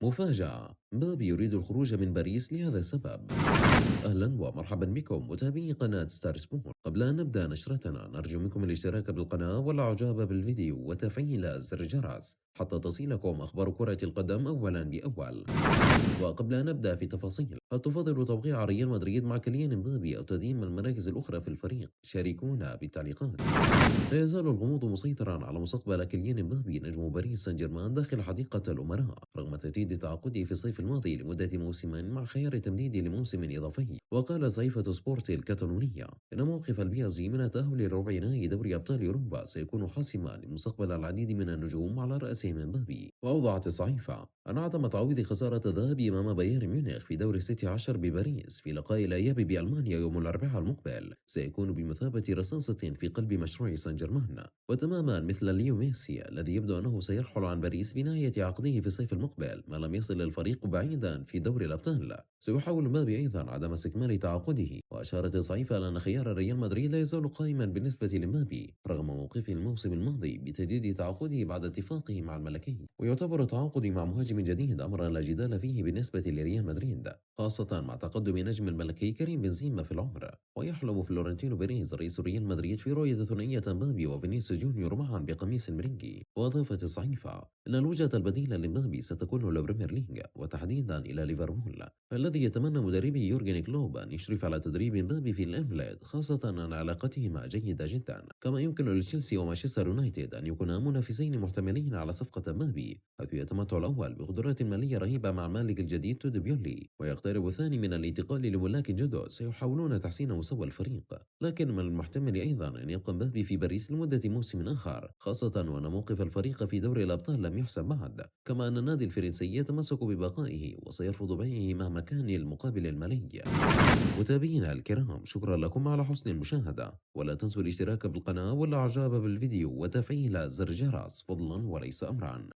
مفاجأة، مبابي يريد الخروج من باريس لهذا السبب. أهلا ومرحبا بكم متابعي قناة ستار سبور. قبل أن نبدأ نشرتنا نرجو منكم الاشتراك بالقناة والإعجاب بالفيديو وتفعيل زر الجرس حتى تصلكم أخبار كرة القدم أولا بأول. وقبل أن نبدأ في تفاصيل، هل تفضل توقيع ريال مدريد مع كيليان مبابي أو تدعيم المراكز الأخرى في الفريق؟ شاركونا بالتعليقات. لا يزال الغموض مسيطرا على مستقبل كيليان مبابي نجم باريس سان جيرمان داخل حديقة الأمراء رغم تجديد تعاقده في الصيف الماضي لمدة موسم مع خيار تمديد لموسم إضافي. وقال صحيفة سبورتي الكتالونية إن موقف البي اس جي من التأهل لربع نهائي دوري أبطال أوروبا سيكون حاسما لمستقبل العديد من النجوم على رأسهم مبابي. وأوضحت الصحيفة أن عدم تعويض خسارة الذهاب أمام بايرن ميونخ في دور الستي عشر بباريس في لقاء الإياب بألمانيا يوم الأربعاء المقبل سيكون بمثابة رصاصة في قلب مشروع سان جيرمان. وتماما مثل ليو ميسي الذي يبدو أنه سيرحل عن باريس بنهاية عقده في الصيف المقبل ما لم يصل الفريق بعيدا في دوري الأبطال، سيحاول مبابي أيضا عدم استكمال تعاقده. وأشارت الصحيفة على أن خيار ريال مدريد لا يزال قائما بالنسبة لمبابي رغم موقفه الموسم الماضي بتجديد تعاقده بعد اتفاقه مع الملكي. ويعتبر التعاقد مع مهاجم جديد أمرا لا جدال فيه بالنسبة لريال مدريد خاصة مع تقدم نجم الملكي كريم بنزيما في العمر. ويحلم فلورنتينو بيريز رئيس ريال مدريد في رؤية ثنائية مبابي وفينيسيوس جونيور معا بقميص المرنجي. وأضافت الصحيفة أن الوجهة البديلة لمبابي ستكون البريمير ليج وتحديدا إلى ليفربول الذي يتمنى مدربه يورجن كلوب أن يشرف على تدريب مبابي في الإنفيلد خاصة أن علاقتهما جيدة جدا. كما يمكن لتشيلسي ومانشستر يونايتد أن يكونا منافسين محتملين على صفقة مبابي حيث يتمتع الأول بقدرات مالية رهيبة مع المالك الجديد تود بيولي ويقترب الثاني من الانتقال لملاك جدد سيحاولون تحسين مستوى الفريق. لكن من المحتمل أيضا أن يبقى مبابي في باريس لمدة موسم آخر خاصة وأن موقف الفريق في دوري الأبطال لم يحسم بعد. كما أن النادي الفرنسي يتمسك ببقائه وسيرفض بيعه مهما كان المقابل المالي. متابعينا الكرام، شكرا لكم على حسن المشاهدة ولا تنسوا الاشتراك بالقناة والإعجاب بالفيديو وتفعيل زر الجرس فضلا وليس أمرا.